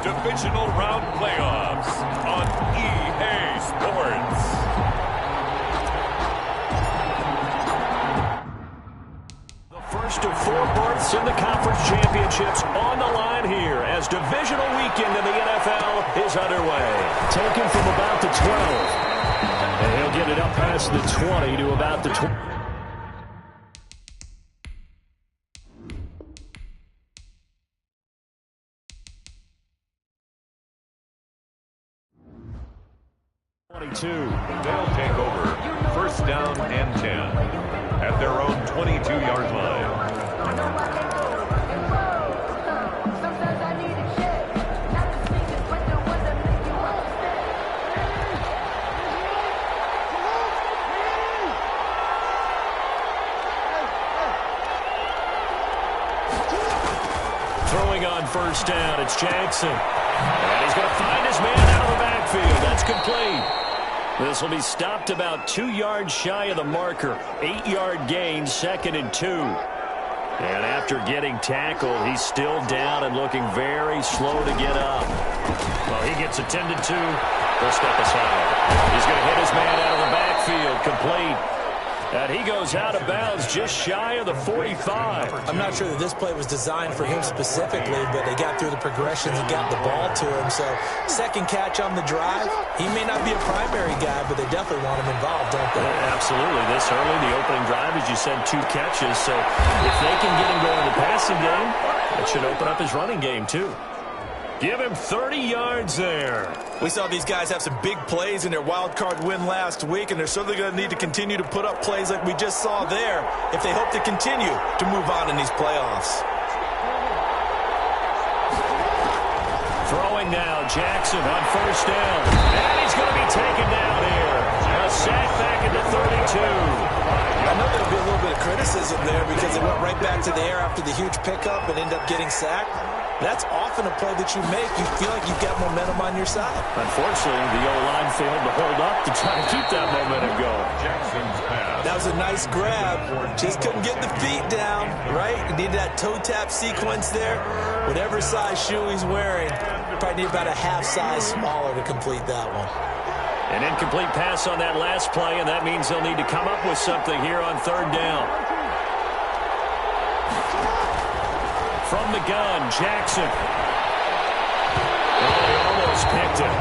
Divisional Round Playoffs on EA Sports. The first of 4 berths in the conference championships on the line here as divisional weekend in the NFL is underway. Taken from about the 12. And he'll get it up past the 20 to about the 20. They'll take over first down and 10 at their own 22-yard line. Throwing on first down, it's Jackson. And he's going to find his man out of the backfield. That's complete. This will be stopped about 2 yards shy of the marker. 8-yard gain, 2nd and 2. And after getting tackled, he's still down and looking very slow to get up. Well, he gets attended to. He'll step aside. He's going to hit his man out of the backfield. Complete. And he goes out of bounds just shy of the 45. I'm not sure that this play was designed for him specifically, but they got through the progressions and got the ball to him. So, second catch on the drive. He may not be a primary guy, but they definitely want him involved, don't they? Yeah, absolutely. This early, the opening drive, as you said, 2 catches. So, if they can get him going in the passing game, that should open up his running game, too. Give him 30 yards there. We saw these guys have some big plays in their wild card win last week, and they're certainly going to need to continue to put up plays like we just saw there if they hope to continue to move on in these playoffs. Throwing now, Jackson on first down. And he's going to be taken down here. A sack back into 32. I know there'll be a little bit of criticism there because they went right back to the air after the huge pickup and ended up getting sacked. That's often a play that you make. You feel like you've got momentum on your side. Unfortunately, the O-line failed to hold up to try to keep that momentum going. Jackson's pass. That was a nice grab. Just couldn't get the feet down, right? You need that toe tap sequence there. Whatever size shoe he's wearing, probably need about a half size smaller to complete that one. An incomplete pass on that last play, and that means they'll need to come up with something here on third down. From the gun, Jackson. Oh, he almost picked it.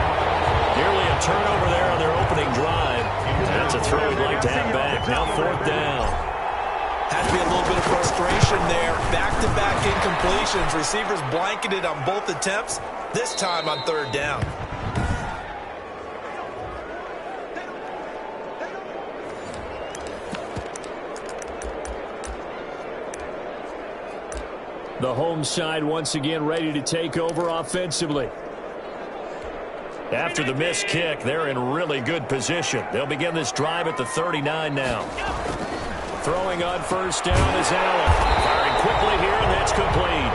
Nearly a turnover there on their opening drive. That's a throw he'd like to have back. Now 4th down. Has to be a little bit of frustration there. Back-to-back incompletions. Receivers blanketed on both attempts, this time on third down. The home side once again ready to take over offensively. After the missed kick, they're in really good position. They'll begin this drive at the 39 now. Throwing on first down is Allen. Firing quickly here, and that's complete.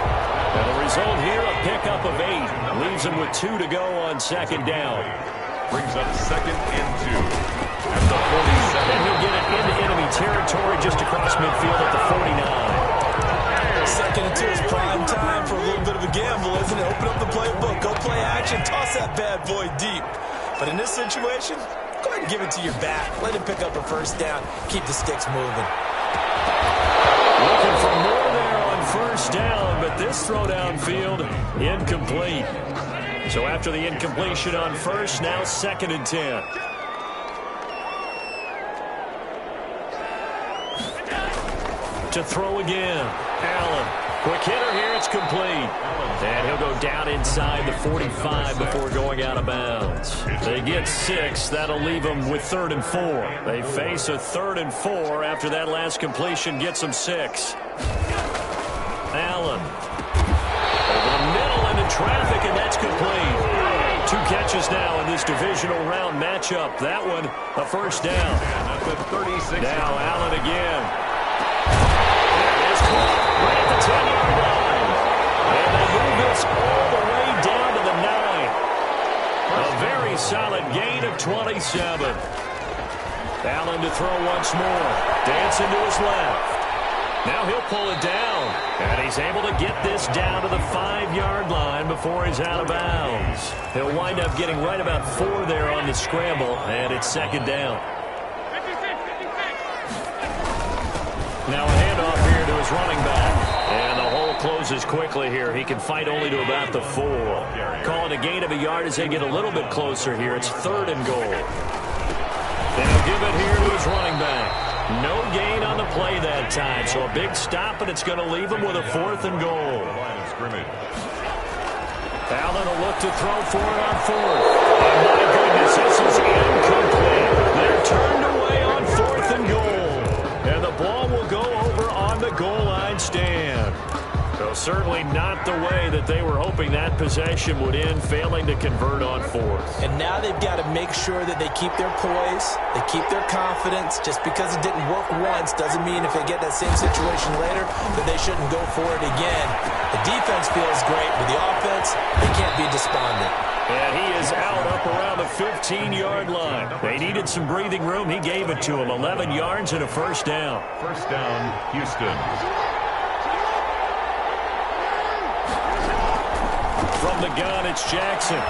And the result here, a pickup of 8. Leaves him with 2 to go on 2nd down. Brings up 2nd and 2 at the 47. And he'll get it into enemy territory just across midfield at the 49. 2nd and 2 is prime time for a little bit of a gamble, isn't it? Open up the playbook, go play action, toss that bad boy deep. But in this situation, go ahead and give it to your back. Let him pick up a first down. Keep the sticks moving. Looking for more there on first down, but this throw downfield, incomplete. So after the incompletion on first, now 2nd and 10. To throw again. Allen. Quick hitter here. It's complete. And he'll go down inside the 45 before going out of bounds. They get 6. That'll leave them with 3rd and 4. They face a 3rd and 4 after that last completion gets them 6. Allen. Over the middle into traffic, and that's complete. 2 catches now in this divisional round matchup. That one, a first down. And that's a 36. Now Allen again. Right at the 10-yard line. And they move this all the way down to the 9. A very solid gain of 27. Allen to throw once more. Dancing to his left. Now he'll pull it down. And he's able to get this down to the 5-yard line before he's out of bounds. He'll wind up getting right about 4 there on the scramble, and it's second down. Now a handoff here to his running back. And the hole closes quickly here. He can fight only to about the 4. Calling a gain of a yard as they get a little bit closer here. It's 3rd and goal. And he'll give it here to his running back. No gain on the play that time. So a big stop, and it's going to leave him with a 4th and goal. Allen will look to throw for it on 4th. And my goodness, this is incomplete. They're turned away on 4th and goal. And the ball will go over on the goal line stand. So certainly not the way that they were hoping that possession would end, failing to convert on 4th. And now they've got to make sure that they keep their poise, they keep their confidence. Just because it didn't work once doesn't mean if they get that same situation later that they shouldn't go for it again. The defense feels great, but the offense, they can't be despondent. And he is out up around the 15-yard line. They needed some breathing room. He gave it to him. 11 yards and a first down. First down, Houston. From the gun, it's Jackson. In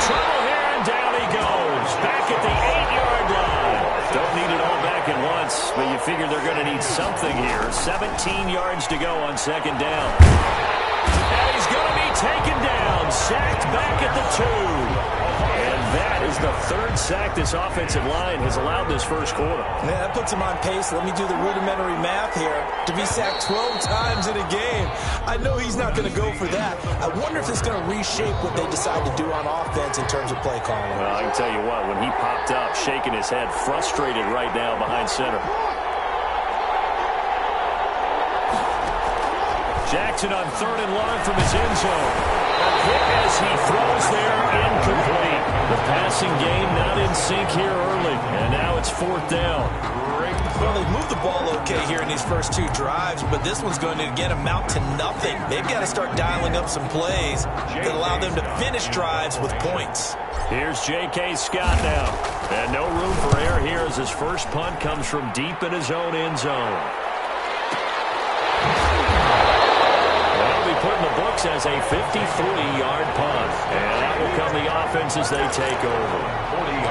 trouble here, and down he goes. Back at the 8-yard line. Don't need it all back at once, but you figure they're going to need something here. 17 yards to go on second down. And he's going to be taken down. Sacked back at the 2. And that is the 3rd sack this offensive line has allowed this first quarter. Yeah, that puts him on pace. Let me do the rudimentary math here. To be sacked 12 times in a game, I know he's not going to go for that. I wonder if it's going to reshape what they decide to do on offense in terms of play calling. Well, I can tell you what, when he popped up, shaking his head, frustrated right now behind center. Jackson on 3rd and long from his end zone. A hit as he throws there, incomplete. The passing game not in sync here early, and now it's 4th down. Well, they've moved the ball okay here in these first 2 drives, but this one's going to again amount to nothing. They've got to start dialing up some plays that allow them to finish drives with points. Here's J.K. Scott now. And no room for error here as his first punt comes from deep in his own end zone. Put in the books as a 53-yard punt. And that will come the offense as they take over.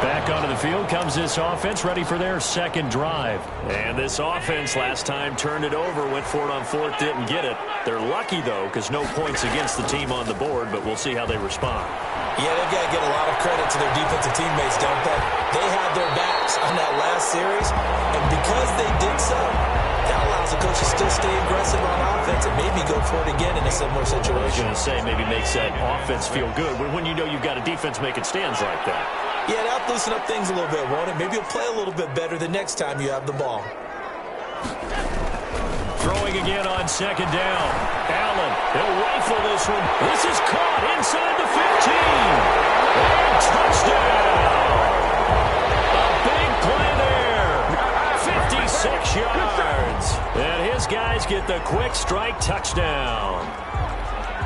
Back onto the field comes this offense, ready for their second drive. And this offense last time turned it over, went for it on 4th, didn't get it. They're lucky, though, because no points against the team on the board, but we'll see how they respond. Yeah, they've got to get a lot of credit to their defensive teammates, don't they? They had their backs on that last series, and because they did so, that allows the coach to still stay aggressive on offense and maybe go for it again in a similar situation. I was going to say maybe makes that offense feel good when you know you've got a defense making stands like that. Yeah, that'll loosen up things a little bit, won't it? Maybe you'll play a little bit better the next time you have the ball. Throwing again on second down. Allen, he'll rifle this one. This is caught inside the 15. And touchdown. A big play there. 56 yards. And his guys get the quick strike touchdown.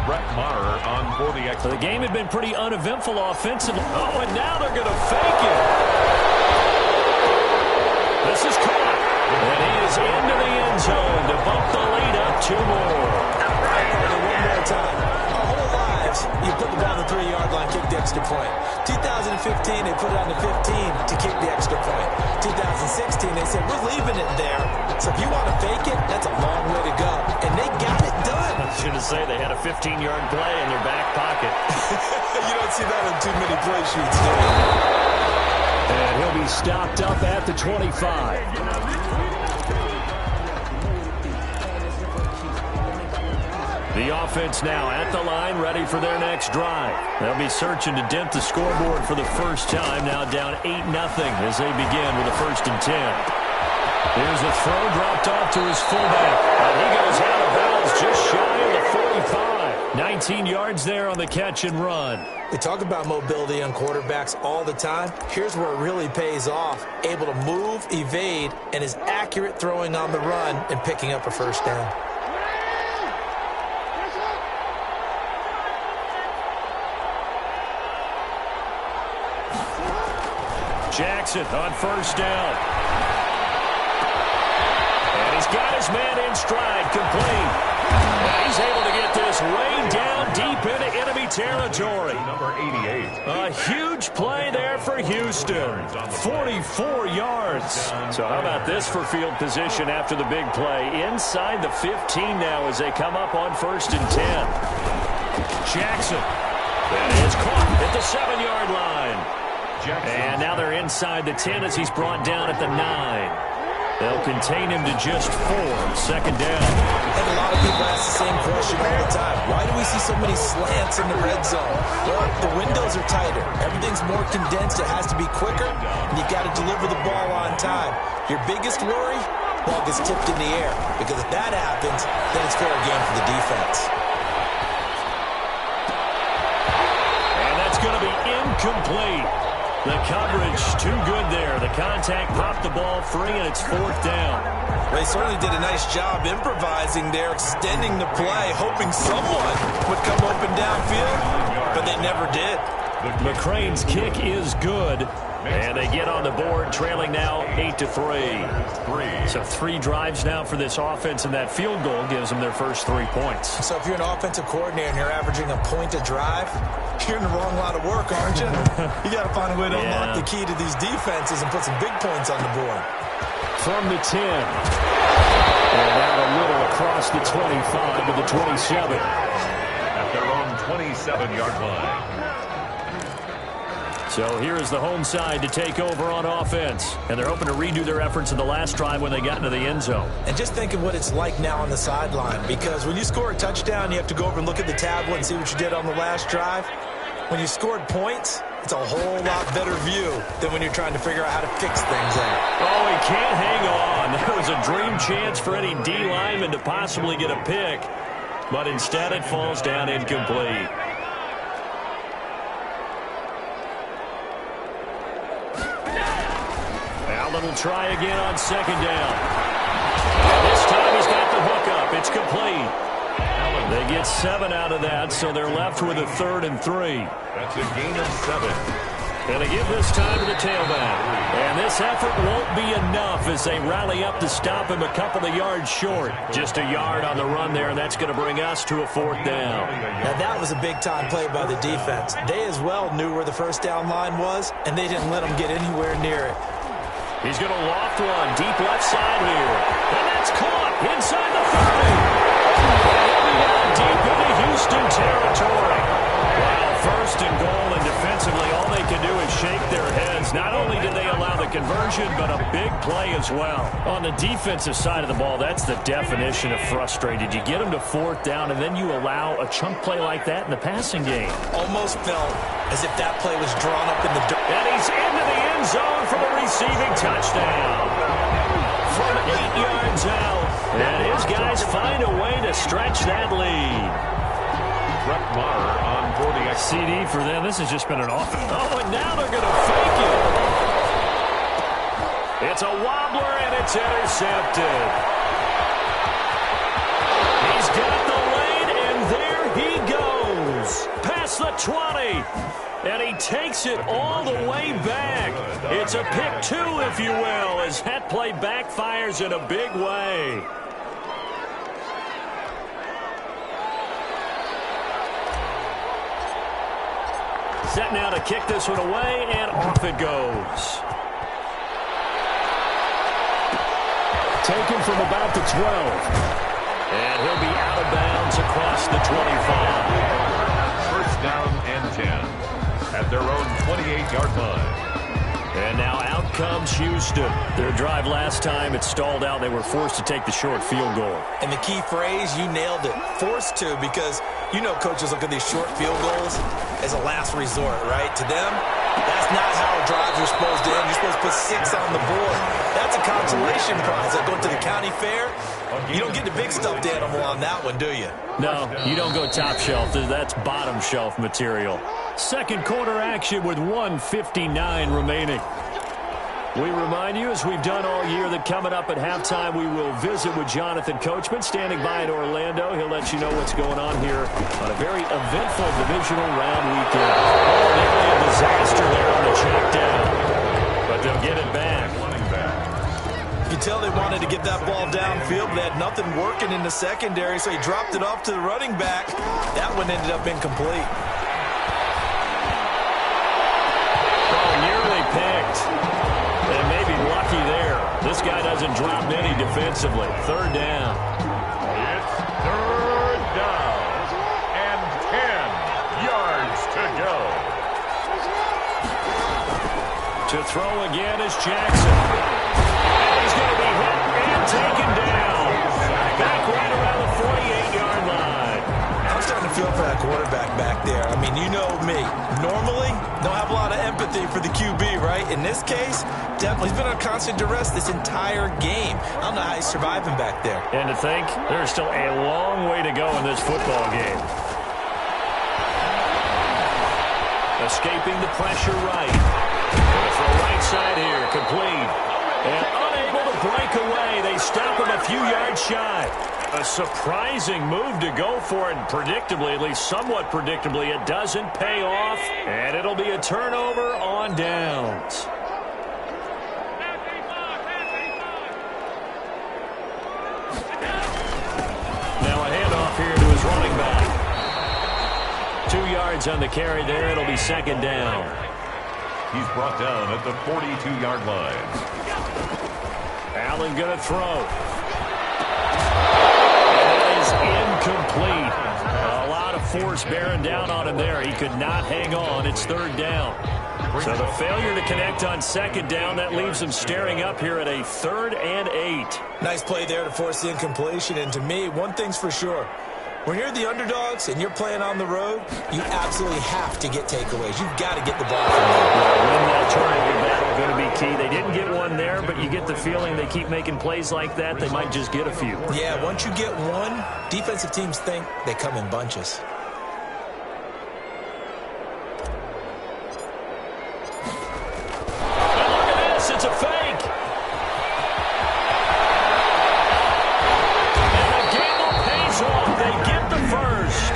Brett Maher on for the extra. The game had been pretty uneventful offensively. Oh, and now they're going to fake it. This is caught. And he is into the end zone to bump the lead up 2 more. One more time. Our whole lives, you put the ball on the 3-yard line, kick the extra point. 2015, they put it on the 15 to kick the extra point. 2016, they said, we're leaving it there. So if you want to fake it, that's a long way to go. And they got it done. I was going to say they had a 15-yard play in their back pocket. You don't see that in too many play sheets, do you? And he'll be stopped up at the 25. The offense now at the line, ready for their next drive. They'll be searching to dent the scoreboard for the first time, now down 8-0 as they begin with a 1st and 10. Here's a throw dropped off to his fullback. And he goes out of bounds just shy of the 45. 19 yards there on the catch and run. We talk about mobility on quarterbacks all the time. Here's where it really pays off. Able to move, evade, and is accurate throwing on the run and picking up a first down. Jackson on 1st down. And he's got his man in stride, complete. And he's able to get this way down deep into enemy territory. Number 88. A huge play there for Houston. 44 yards. So how about this for field position after the big play? Inside the 15 now as they come up on 1st and 10. Jackson. That is caught at the 7-yard line. And now they're inside the 10 as he's brought down at the 9. They'll contain him to just 4. 2nd down. And a lot of people ask the same question all the time. Why do we see so many slants in the red zone? Well, the windows are tighter. Everything's more condensed. It has to be quicker. And you've got to deliver the ball on time. Your biggest worry? Ball gets tipped in the air. Because if that happens, then it's fair game for the defense. And that's going to be incomplete. The coverage too good there. The contact popped the ball free, and it's 4th down. They certainly did a nice job improvising there, extending the play, hoping someone would come open downfield, but they never did. McCrane's kick is good, and they get on the board, trailing now 8-3. So 3 drives now for this offense, and that field goal gives them their first 3 points. So if you're an offensive coordinator and you're averaging a point a drive, you're in the wrong line of work, aren't you? You got to find a way to unlock the key to these defenses and put some big points on the board. From the 10. And out a little across the 25 to the 27. At their own 27-yard line. So here is the home side to take over on offense. And they're hoping to redo their efforts in the last drive when they got into the end zone. And just think of what it's like now on the sideline. Because when you score a touchdown, you have to go over and look at the tablet and see what you did on the last drive. When you scored points, it's a whole lot better view than when you're trying to figure out how to fix things out. Oh, he can't hang on. That was a dream chance for any D lineman to possibly get a pick. But instead it falls down incomplete. Allen will try again on 2nd down. And this time he's got the hook up. It's complete. They get 7 out of that, so they're left with a 3rd and 3. That's a gain of 7. And they give this time to the tailback. And this effort won't be enough as they rally up to stop him a couple of yards short. Just a yard on the run there, and that's going to bring us to a 4th down. Now that was a big-time play by the defense. They as well knew where the first down line was, and they didn't let them get anywhere near it. He's going to loft one deep left side here. And that's caught inside the 30. Deep into Houston territory. Wow, 1st and goal, and defensively all they can do is shake their heads. Not only did they allow the conversion, but a big play as well. On the defensive side of the ball, that's the definition of frustrated. You get them to 4th down, and then you allow a chunk play like that in the passing game. Almost felt as if that play was drawn up in the dirt. And he's into the end zone for the receiving touchdown. From 8 yards out. And his guys find a way to stretch that lead. Brett Maher on for the CD for them. This has just been an awful. Oh, and now they're going to fake it. It's a wobbler, and it's intercepted. He's got the lane, and there he goes. Past the 20. And he takes it all the way back. It's a pick 2, if you will, as that play backfires in a big way. Set now to kick this one away, and off it goes. Taken from about the 12. And he'll be out of bounds across the 25. 1st down and 10 at their own 28-yard line. And now out comes Houston. Their drive last time, it stalled out. They were forced to take the short field goal. And the key phrase, you nailed it, forced to, because you know coaches look at these short field goals as a last resort, right? To them, that's not how drives are supposed to end. You're supposed to put 6 on the board. That's a consolation prize. Like going to the county fair, you don't get the big stuffed animal on that one, do you? No, you don't go top shelf. That's bottom shelf material. Second quarter action with 1:59 remaining. We remind you, as we've done all year, that coming up at halftime, we will visit with Jonathan Coachman, standing by in Orlando. He'll let you know what's going on here on a very eventful divisional round weekend. Oh, nearly a disaster there on the check down. But they'll get it back. You could tell they wanted to get that ball downfield, but they had nothing working in the secondary, so he dropped it off to the running back. That one ended up incomplete. Oh, nearly picked. And maybe lucky there. This guy doesn't drop many defensively. Third down. It's third down and 10 yards to go. To throw again is Jackson. And he's going to be hit and taken down. Back right around the 48-yard line. I'm starting to feel for that quarterback back there. I mean, you know me. Normally, don't have a lot of empathy for the QB, right? In this case, definitely. He's been on constant duress this entire game. I don't know how he's surviving back there. And to think, there's still a long way to go in this football game. Escaping the pressure right. Going for a right side here, complete. And unable to break away. They stop him a few yards shy. A surprising move to go for it. Predictably, at least somewhat predictably, it doesn't pay off. And it'll be a turnover on downs. Now a handoff here to his running back. 2 yards on the carry there. It'll be second down. He's brought down at the 42-yard line. Allen going to throw. That is incomplete. A lot of force bearing down on him there. He could not hang on. It's third down. So the failure to connect on second down, that leaves him staring up here at a 3rd and 8. Nice play there to force the incompletion. And to me, one thing's for sure. When you're the underdogs and you're playing on the road, you absolutely have to get takeaways. You've got to get the ball from them. Win that turnover battle going to be key. They didn't get one there, but you get the feeling they keep making plays like that, they might just get a few. Yeah, once you get one, defensive teams think they come in bunches. And look at this, it's a fake. And the gamble pays off. They get the first.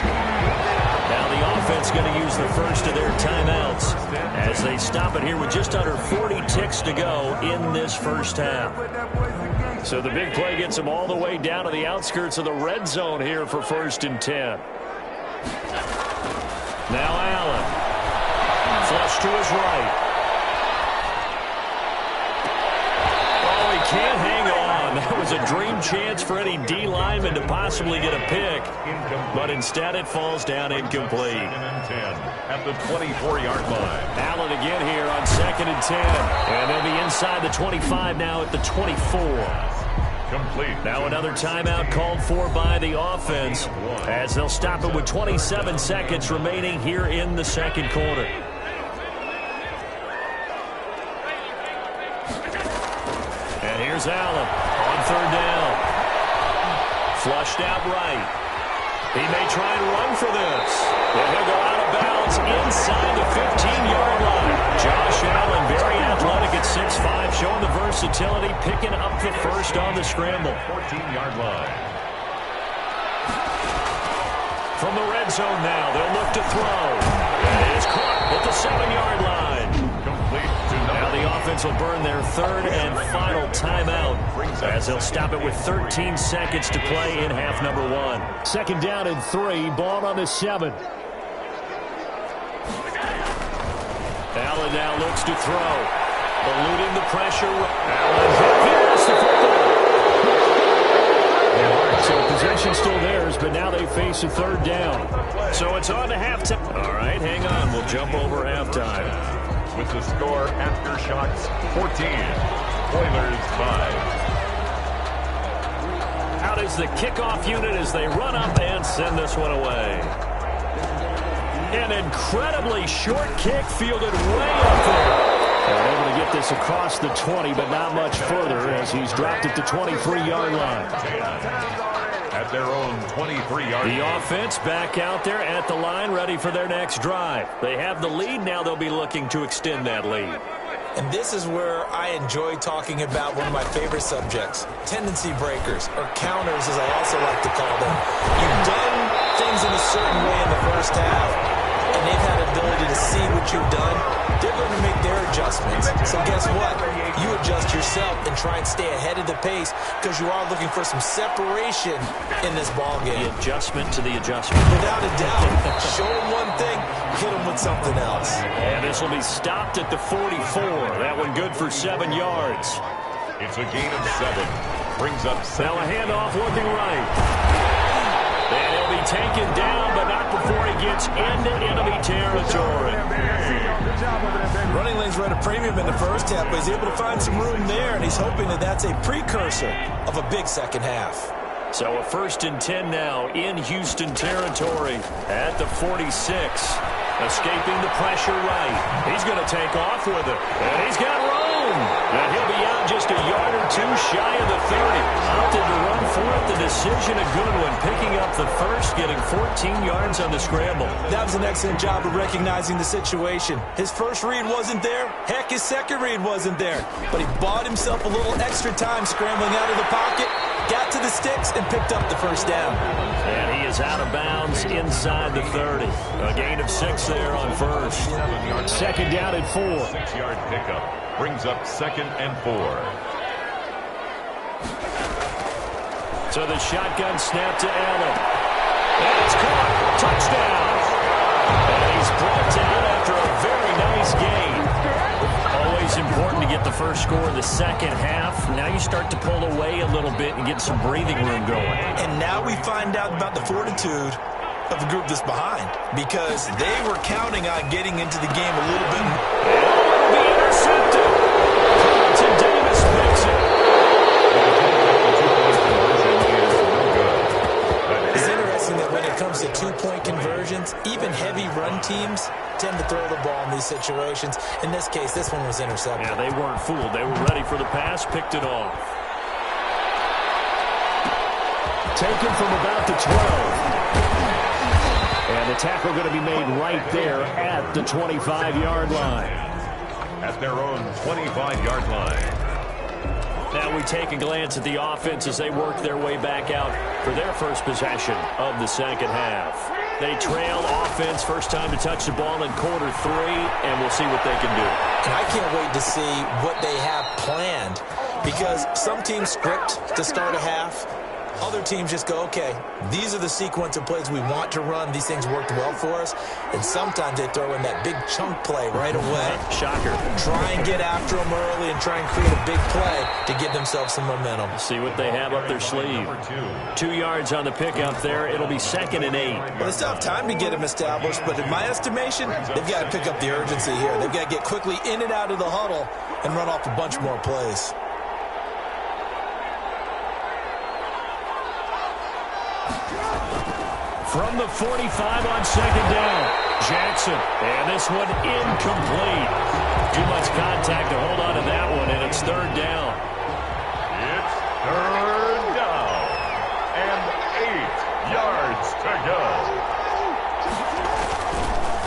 Now the offense going to use the first of their timeouts as they stop it here with just under 40 ticks to go in this first half. So the big play gets them all the way down to the outskirts of the red zone here for 1st and 10. Now Allen. Flush to his right. Oh, he can't hang on. That was a dream chance for any D lineman to possibly get a pick. But instead it falls down incomplete. 2nd and 10 at the 24-yard line. Allen again here on 2nd and 10. And they'll be inside the 25 now at the 24. Complete. Now another timeout called for by the offense as they'll stop it with 27 seconds remaining here in the second quarter. And here's Allen on 3rd down. Flushed out right. He may try and run for this. And he'll go out of bounds inside the 15-yard line. Josh Allen, very athletic at 6'5", showing the versatility, picking up the first on the scramble. 14-yard line. From the red zone now, they'll look to throw. And it is caught at the 7-yard line. Complete to Now the offense will burn their 3rd and final timeout as they'll stop it with 13 seconds to play in half number 1. 2nd down and 3, ball on the 7. Allen now looks to throw. Eluding the pressure. Allen hits the football. So possession still theirs, but now they face a 3rd down. So it's on to halftime. All right, hang on. We'll jump over halftime. with the score aftershocks 14, Oilers 5. Out is the kickoff unit as they run up and send this one away. An incredibly short kick fielded way up there. They're able to get this across the 20, but not much further as he's dropped at the 23-yard line. At their own 23-yard line. The offense back out there at the line, ready for their next drive. They have the lead. Now they'll be looking to extend that lead. And this is where I enjoy talking about one of my favorite subjects, tendency breakers, or counters as I also like to call them. You've done things in a certain way in the first half, and they've had ability to see what you've done they're going to make their adjustments. So guess what? You adjust yourself and try and stay ahead of the pace because you are looking for some separation in this ball game. The adjustment to the adjustment. Without a doubt. Show them one thing, hit them with something else. And this will be stopped at the 44. That one good for 7 yards. It's a gain of 7. Brings up 7. Now a handoff looking right. And he'll be taken down, but not before he gets into enemy territory. Running lanes were at a premium in the first half, but he's able to find some room there, and he's hoping that that's a precursor of a big second half. So a 1st and 10 now in Houston territory at the 46. Escaping the pressure right. He's going to take off with it. And he's got room. And he'll be out just a yard or 2 shy of the 30. Opted to run for it. The decision a good one. Picking up the first, getting 14 yards on the scramble. That was an excellent job of recognizing the situation. His first read wasn't there. Heck, his second read wasn't there. But he bought himself a little extra time scrambling out of the pocket, got to the sticks, and picked up the first down. And he is out of bounds inside the 30. A gain of 6 there on first. 2nd down and 4. 6-yard pickup. Brings up 2nd and 4. So the shotgun snap to Allen. And it's caught. Touchdown. And he's brought down after a very nice gain. Always important to get the first score in the second half. Now you start to pull away a little bit and get some breathing room going. And now we find out about the fortitude of the group that's behind, because they were counting on getting into the game a little bit. The intercepted. Carlton Davis picks it. It's interesting that when it comes to 2-point conversions, even heavy run teams tend to throw the ball in these situations. In this case, this one was intercepted. Yeah, they weren't fooled. They were ready for the pass, picked it off. Taken from about the 12. And the tackle going to be made right there at the 25-yard line. At their own 25-yard line. Now we take a glance at the offense as they work their way back out for their first possession of the second half. They trail offense, first time to touch the ball in quarter 3, and we'll see what they can do. And I can't wait to see what they have planned, because some teams script to start a half. Other teams just go, okay, these are the sequence of plays we want to run. These things worked well for us. And sometimes they throw in that big chunk play right away. Shocker. Try and get after them early and try and create a big play to give themselves some momentum. See what they have up their sleeve. 2 yards on the pickup there. It'll be 2nd and 8. Well, they still have time to get them established, but in my estimation, they've got to pick up the urgency here. They've got to get quickly in and out of the huddle and run off a bunch more plays. From the 45 on 2nd down, Jackson. And this one incomplete. Too much contact to hold on to that one, and it's 3rd down. It's 3rd down. And 8 yards to go.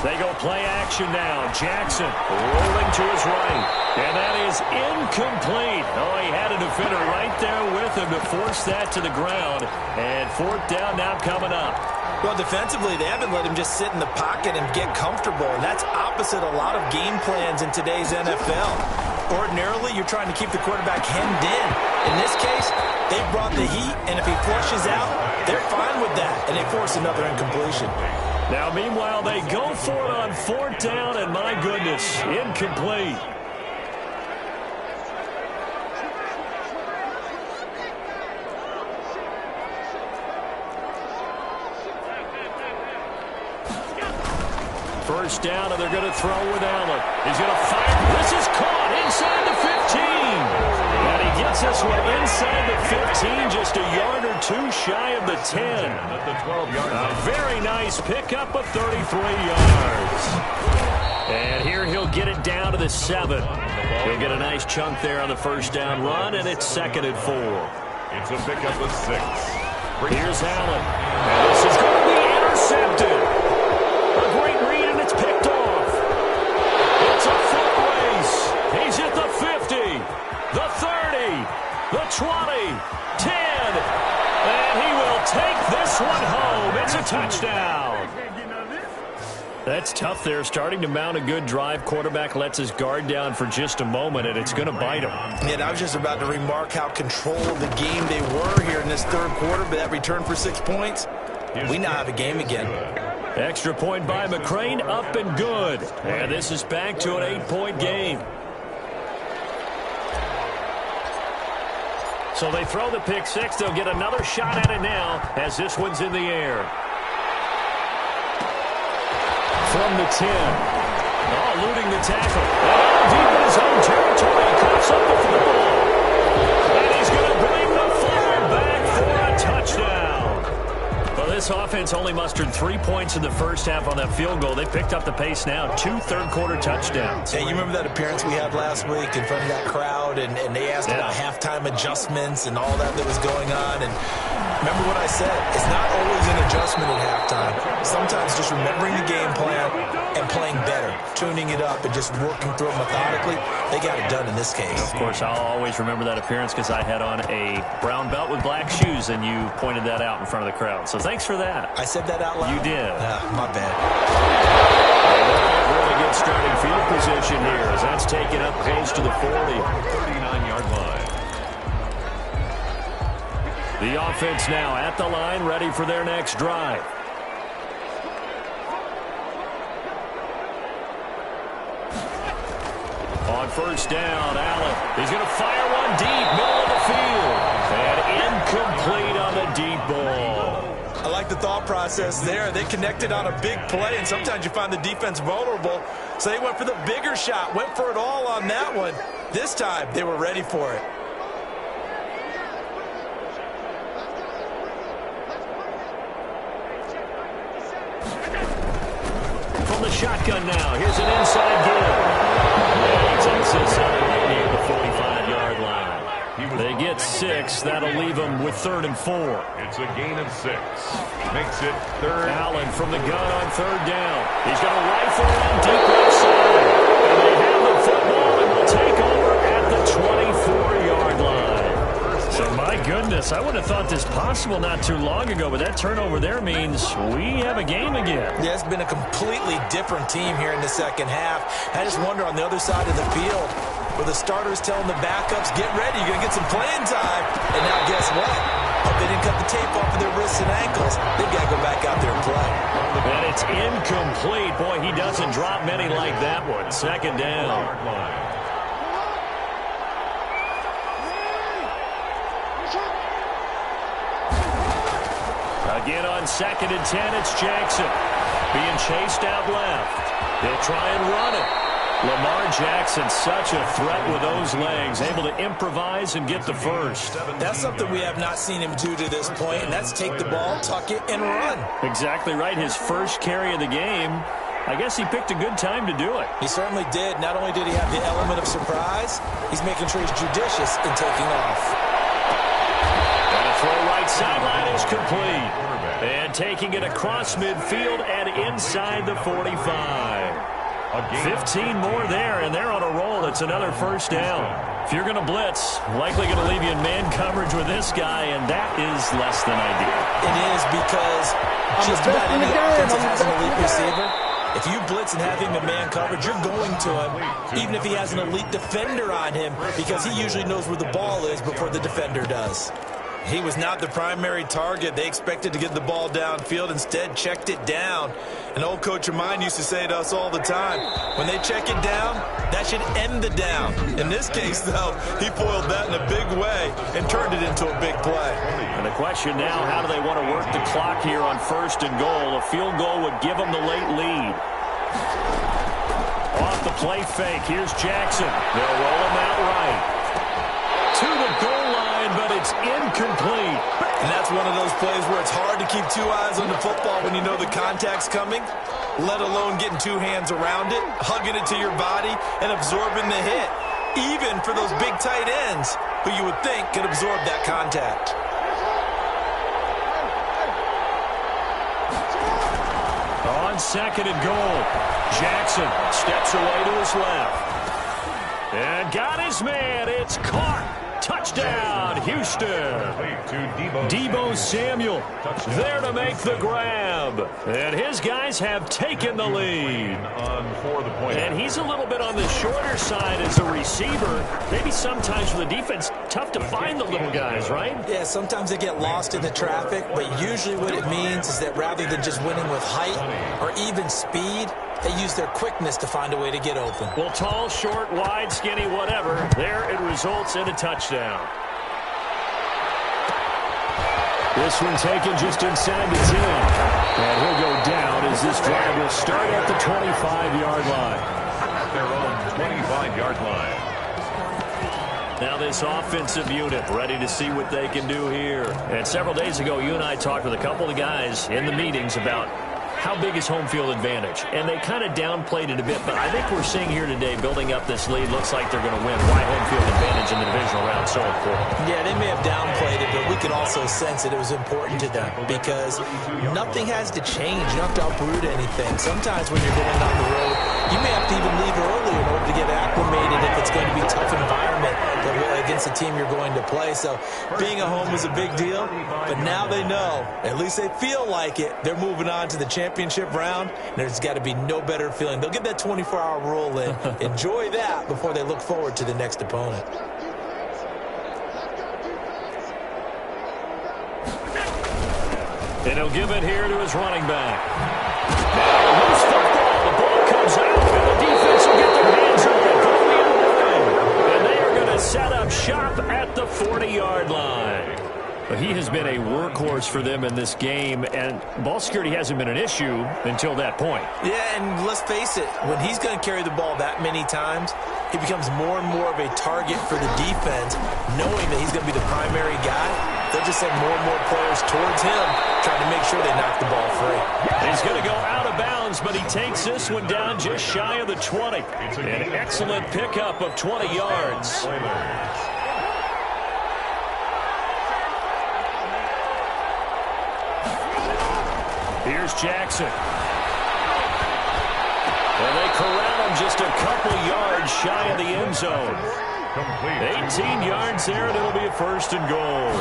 They go play action now. Jackson rolling to his right. And that is incomplete. Oh, he had a defender right there with him to force that to the ground. And 4th down now coming up. Well, defensively, they haven't let him just sit in the pocket and get comfortable, and that's opposite a lot of game plans in today's NFL. Ordinarily, you're trying to keep the quarterback hemmed in. In this case, they brought the heat, and if he flushes out, they're fine with that, and they force another incompletion. Now, meanwhile, they go for it on 4th down, and my goodness, incomplete. First down, and they're going to throw with Allen. He's going to fire. This is caught inside the 15. And he gets this one inside the 15, just a yard or 2 shy of the 10. At the 12-yard line. A very nice pickup of 33 yards. And here he'll get it down to the 7. He'll get a nice chunk there on the first down run, and it's 2nd and 4. It's a pickup of 6. Here's Allen. And this is going to be intercepted. A great read, and it's picked off. It's a foot race. He's at the 50, the 30, the 20, 10, and he will take this one home. It's a touchdown. That's tough there. Starting to mount a good drive. Quarterback lets his guard down for just a moment, and it's going to bite him. Yeah, I was just about to remark how controlled the game they were here in this third quarter, but that return for 6 points, we now have a game again. Extra point by McCrane, up and good. And this is back to an 8-point game. So they throw the pick six. They'll get another shot at it now as this one's in the air. From the 10. Oh, eluding the tackle. And deep in his own territory. He coughs up the football. And he's going to bring the flag back for a touchdown. Well, this offense only mustered 3 points in the first half on that field goal. They picked up the pace now. 2 third-quarter touchdowns. Hey, you remember that appearance we had last week in front of that crowd, and they asked about halftime adjustments and all that was going on, and remember what I said, it's not always an adjustment at halftime. Sometimes just remembering the game plan and playing better, tuning it up and just working through it methodically. They got it done in this case. Of course, I'll always remember that appearance because I had on a brown belt with black shoes, and you pointed that out in front of the crowd. So thanks for that. I said that out loud? You did. My bad. Really good starting field position here as that's taken up close to the 39-yard line. The offense now at the line, ready for their next drive. On first down, Allen. He's going to fire one deep, middle of the field. And incomplete on the deep ball. I like the thought process there. They connected on a big play, and sometimes you find the defense vulnerable. So they went for the bigger shot, went for it all on that one. This time, they were ready for it. From the shotgun now, here's an inside give. He takes this out near the 45-yard line. They get 6. That'll leave them with 3rd and 4. It's a gain of 6. Makes it 3rd. Allen from the gun on 3rd down. He's going to rifle in deep left side. And they have the football and will take over at the 24-yard line. So my goodness, I would have thought this possible not too long ago, but that turnover there means we have a game again. Yeah, it's been a completely different team here in the second half. I just wonder on the other side of the field, where the starters telling the backups, get ready, you're going to get some playing time. And now guess what? Oh, they didn't cut the tape off of their wrists and ankles. They've got to go back out there and play. And it's incomplete. Boy, he doesn't drop many like that one. 2nd down. Again on 2nd and 10, it's Jackson. Being chased out left. They'll try and run it. Lamar Jackson, such a threat with those legs, able to improvise and get the first. That's something we have not seen him do to this point, and that's take the ball, tuck it, and run. Exactly right. His first carry of the game. I guess he picked a good time to do it. He certainly did. Not only did he have the element of surprise, he's making sure he's judicious in taking off. And a throw right sideline is complete. And taking it across midfield and inside the 45. 15 more there, and they're on a roll. It's another first down. If you're going to blitz, likely going to leave you in man coverage with this guy, and that is less than ideal. It is because just about any offense that has an elite receiver, if you blitz and have him in man coverage, you're going to him, even if he has an elite defender on him, because he usually knows where the ball is before the defender does. He was not the primary target. They expected to get the ball downfield. Instead, checked it down. An old coach of mine used to say to us all the time, when they check it down, that should end the down. In this case, though, he foiled that in a big way and turned it into a big play. And the question now, how do they want to work the clock here on 1st and goal? A field goal would give them the late lead. Off the play fake, here's Jackson. They'll roll him out right. To the goal line, but it's incomplete. And that's one of those plays where it's hard to keep 2 eyes on the football when you know the contact's coming, let alone getting 2 hands around it, hugging it to your body, and absorbing the hit. Even for those big tight ends who you would think could absorb that contact. On 2nd and goal, Jackson steps away to his left. And got his man. It's caught. Touchdown. Touchdown, Houston. Deebo Samuel there to make the grab. And his guys have taken the lead. And he's a little bit on the shorter side as a receiver. Maybe sometimes for the defense, tough to find the little guys, right? Yeah, sometimes they get lost in the traffic, but usually what it means is that rather than just winning with height or even speed, they use their quickness to find a way to get open. Well, tall, short, wide, skinny, whatever, there it results in a touchdown. This one taken just inside the 10. And he'll go down as this drive will start at the 25-yard line. Their own 25-yard line. Now this offensive unit ready to see what they can do here. And several days ago, you and I talked with a couple of guys in the meetings about how big is home field advantage. And they kind of downplayed it a bit, but I think we're seeing here today, building up this lead, looks like they're going to win. Why home field advantage in the divisional round so important? Yeah, they may have downplayed it, but we could also sense that it was important to them because nothing has to change. You don't have to uproot anything. Sometimes when you're going on the road, you may have to even leave early in order to get acclimated if it's going to be a tough environment against the team you're going to play. So being at home is a big deal, but now they know, at least they feel like it, they're moving on to the championship round. There's got to be no better feeling. They'll get that 24-hour roll in. Enjoy that before they look forward to the next opponent. And he'll give it here to his running back. Now, loose football. The ball comes out, and the defense will get their hands on it. Go the other way. And they are going to set up shop at the 40-yard line. But he has been a workhorse for them in this game, and ball security hasn't been an issue until that point. Yeah, and let's face it, when he's going to carry the ball that many times, he becomes more and more of a target for the defense, knowing that he's going to be the primary guy. They'll just send more and more players towards him, trying to make sure they knock the ball free. He's going to go out of bounds, but he takes this one down just shy of the 20. An excellent pickup of 20 yards. Here's Jackson. And they corral him just a couple yards shy of the end zone. 18 yards there, and it'll be a first and goal.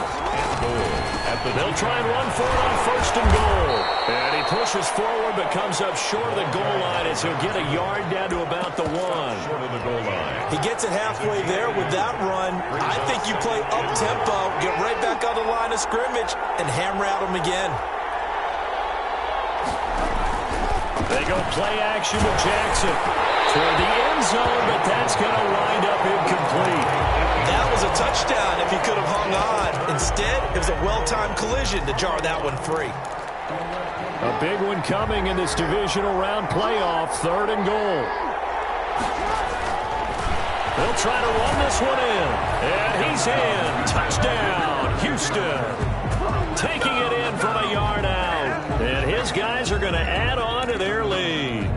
They'll try and run for it on first and goal. And he pushes forward but comes up short of the goal line as he'll get a yard down to about the 1. Short of the goal line. He gets it halfway there with that run. I think you play up-tempo, get right back on the line of scrimmage, and hammer at him again. They go play action with Jackson toward the end zone, but that's going to wind up incomplete. That was a touchdown if he could have hung on. Instead, it was a well-timed collision to jar that one free. A big one coming in this divisional round playoff, 3rd and goal. They'll try to run this one in, and he's in. Touchdown, Houston. Taking it in from a yard out, and his guys are going to add on to their lead.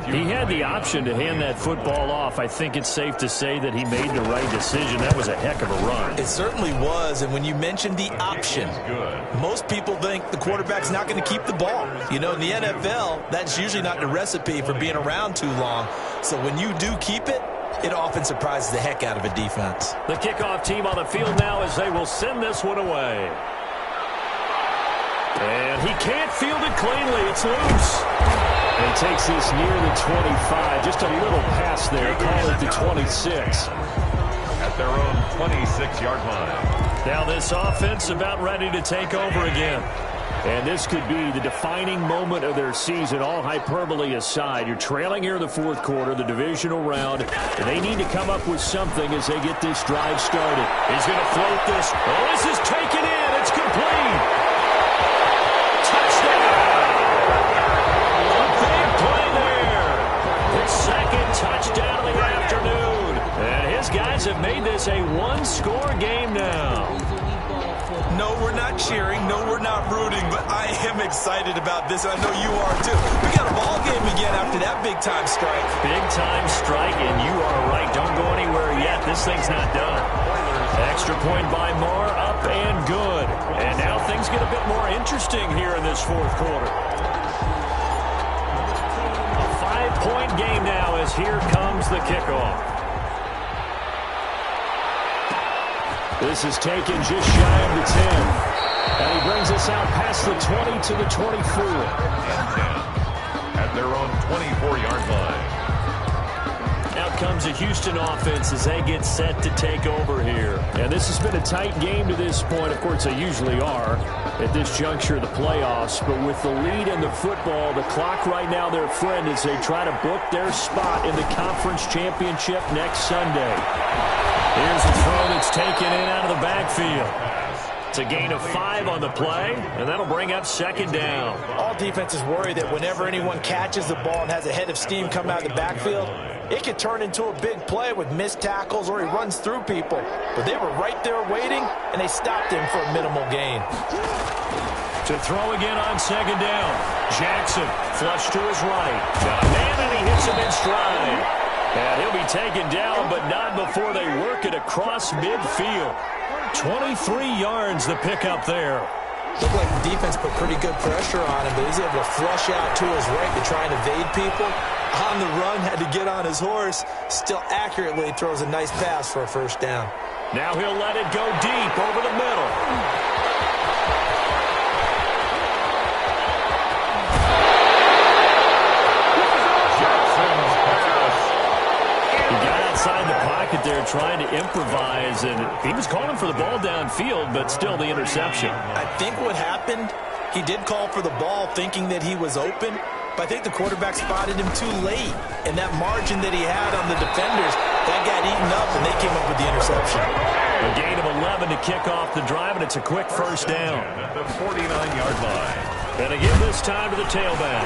He had the option to hand that football off. I think it's safe to say that he made the right decision. That was a heck of a run. It certainly was, and when you mentioned the option, most people think the quarterback's not going to keep the ball. You know, in the NFL, that's usually not the recipe for being around too long. So when you do keep it, it often surprises the heck out of a defense. The kickoff team on the field now as they will send this one away. And he can't field it cleanly. It's loose. And he takes this near the 25. Just a little pass there. Call it the 26. At their own 26-yard line. Now this offense about ready to take over again. And this could be the defining moment of their season, all hyperbole aside. You're trailing here in the 4th quarter, the divisional round. And they need to come up with something as they get this drive started. He's going to float this. Oh, this is taken in. It's complete. Second touchdown of the afternoon. And his guys have made this a one-score game now. No, we're not cheering. No, we're not rooting. But I am excited about this. I know you are, too. We got a ball game again after that big-time strike. Big-time strike, and you are right. Don't go anywhere yet. This thing's not done. Extra point by Moore, up and good. And now things get a bit more interesting here in this 4th quarter. Point game now as here comes the kickoff. This is taken just shy of the 10. And he brings us out past the 20 to the 24. And 10 at their own 24-yard line. Out comes the Houston offense as they get set to take over here. And this has been a tight game to this point. Of course, they usually are at this juncture of the playoffs. But with the lead in the football, the clock right now their friend as they try to book their spot in the conference championship next Sunday. Here's a throw that's taken in out of the backfield. It's a gain of 5 on the play, and that'll bring up second down. All defenses worry that whenever anyone catches the ball and has a head of steam come out of the backfield, it could turn into a big play with missed tackles or he runs through people. But they were right there waiting, and they stopped him for a minimal gain. To throw again on second down. Jackson flush to his right. Got a man, and he hits him in stride. And he'll be taken down, but not before they work it across midfield. 23 yards the pickup there. Looked like the defense put pretty good pressure on him, but he's able to flush out to his right to try and evade people. On the run, had to get on his horse. Still accurately throws a nice pass for a first down. Now he'll let it go deep over the middle. Inside the pocket there trying to improvise, and he was calling for the ball downfield, but still the interception. I think what happened, he did call for the ball thinking that he was open, but I think the quarterback spotted him too late, and that margin that he had on the defenders, that got eaten up, and they came up with the interception. A gain of 11 to kick off the drive, and it's a quick first down. At the 49-yard line. And to give this time to the tailback.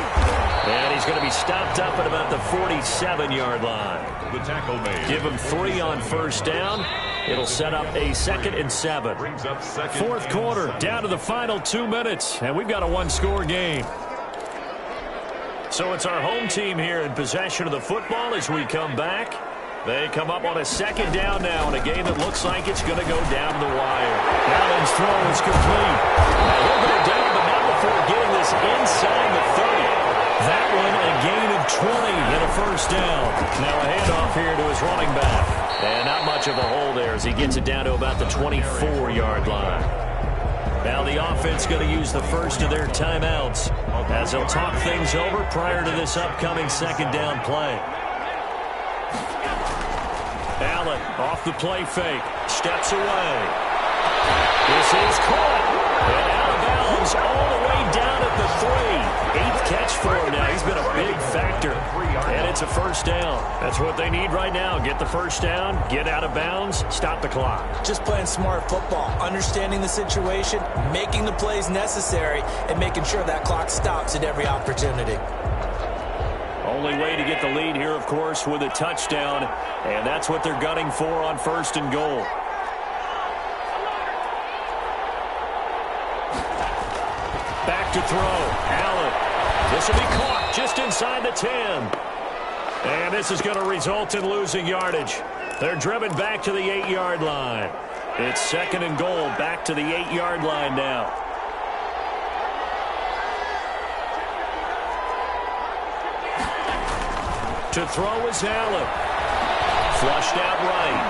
And he's going to be stopped up at about the 47-yard line. The tackle made. Give him 3 on first down. It'll set up a 2nd and 7. Brings up second. Fourth quarter, down to the final 2 minutes, and we've got a one-score game. So it's our home team here in possession of the football as we come back. They come up on a second down now in a game that looks like it's going to go down the wire. Allen's throw is complete. Now he'll go down, but not before getting this inside the 30. That one a gain of 20 and a first down. Now a handoff here to his running back. And not much of a hole there as he gets it down to about the 24-yard line. Now the offense going to use the first of their timeouts as they'll talk things over prior to this upcoming second down play. Allen off the play fake, steps away. This is caught, and out of bounds all the way down at the 3. 8th catch for him now. He's been a big factor, and it's a first down. That's what they need right now. Get the first down, get out of bounds, stop the clock. Just playing smart football, understanding the situation, making the plays necessary, and making sure that clock stops at every opportunity. Only way to get the lead here, of course, with a touchdown, and that's what they're gunning for on first and goal. Back to throw. Allen. This will be caught just inside the 10. And this is going to result in losing yardage. They're driven back to the 8-yard line. It's second and goal, back to the 8-yard line now. To throw is Allen. Flushed out right.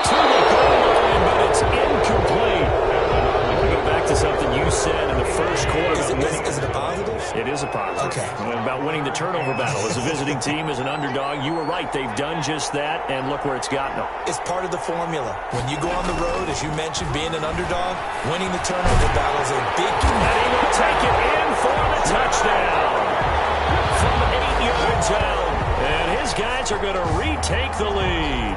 To the goal line, but it's incomplete. I want to go back to something you said in the first quarter. Is it a positive? It is a positive. Okay. About winning the turnover battle. As a visiting team, as an underdog, you were right. They've done just that, and look where it's gotten them. It's part of the formula. When you go on the road, as you mentioned, being an underdog, winning the turnover battle is a big key. And he will take it in for the touchdown. From 8 yards out. And his guys are going to retake the lead.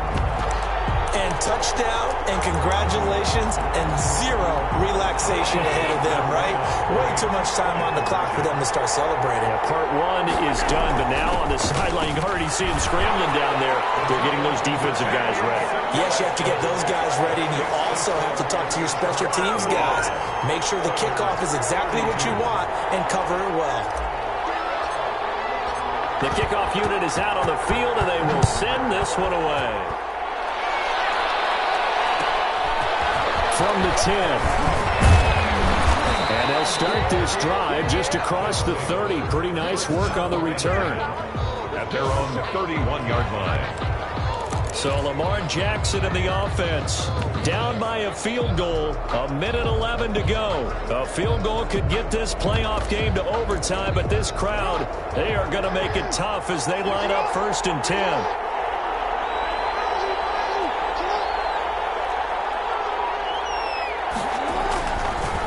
And touchdown, and congratulations, and 0 relaxation ahead of them, right? Way too much time on the clock for them to start celebrating. Yeah, part 1 is done, but now on the sideline, you can already see them scrambling down there. They're getting those defensive guys ready. Yes, you have to get those guys ready, and you also have to talk to your special teams guys. Make sure the kickoff is exactly what you want, and cover it well. The kickoff unit is out on the field, and they will send this one away. From the 10. And they'll start this drive just across the 30. Pretty nice work on the return. At their own 31-yard line. So Lamar Jackson in the offense, down by a field goal, 1:11 to go. A field goal could get this playoff game to overtime, but this crowd, they are going to make it tough as they line up 1st and 10.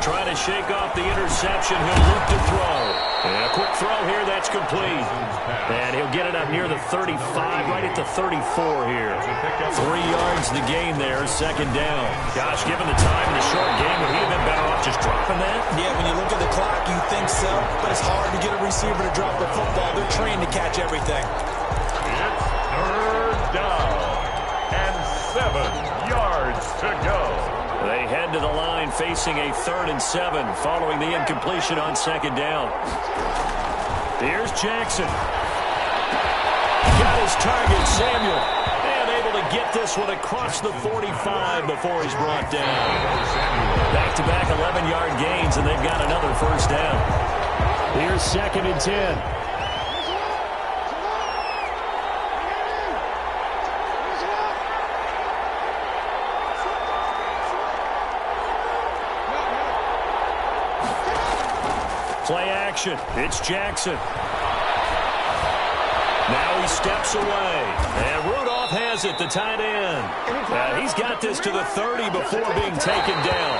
Trying to shake off the interception. He'll look to throw. And a quick throw here. That's complete. And he'll get it up near the 35, right at the 34 here. 3 yards the gain there, 2nd down. Gosh, given the time in the short game, would he have been better off just dropping that? Yeah, when you look at the clock, you think so. But it's hard to get a receiver to drop the football. They're trained to catch everything. It's 3rd down and 7 yards to go. They head to the line facing a 3rd and 7 following the incompletion on 2nd down. Here's Jackson. Got his target, Samuel. And able to get this one across the 45 before he's brought down. Back-to-back 11-yard gains, and they've got another 1st down. Here's 2nd and 10. Play action. It's Jackson. Now he steps away. And Rudolph has it, the tight end. He's got this to the 30 before being taken down.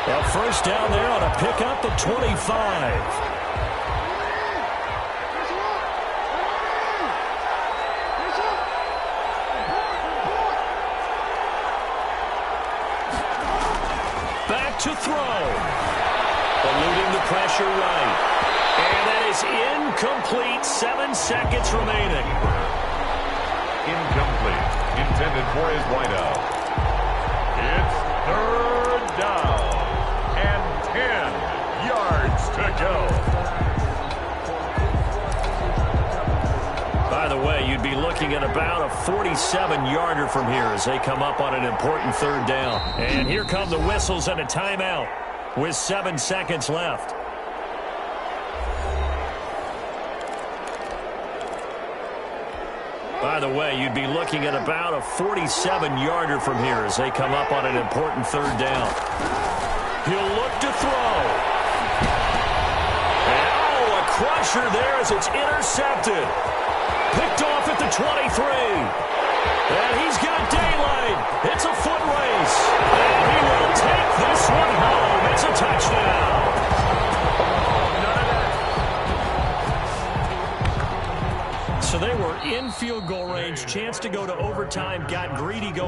A 1st down there on a pickup at 25. Back to throw. Eluding the pressure right. And that is incomplete. 7 seconds remaining. Incomplete. Intended for his wideout. It's 3rd down and 10 yards to go. By the way, you'd be looking at about a 47-yarder from here as they come up on an important 3rd down. And here come the whistles and a timeout with 7 seconds left. By the way, you'd be looking at about a 47-yarder from here as they come up on an important 3rd down. He'll look to throw. And, a crusher there as it's intercepted. Picked off at the 23. And he's got daylight. It's a foot race. And he will take this one home. It's a touchdown. So they were in field goal range. Chance to go to overtime. Got greedy going.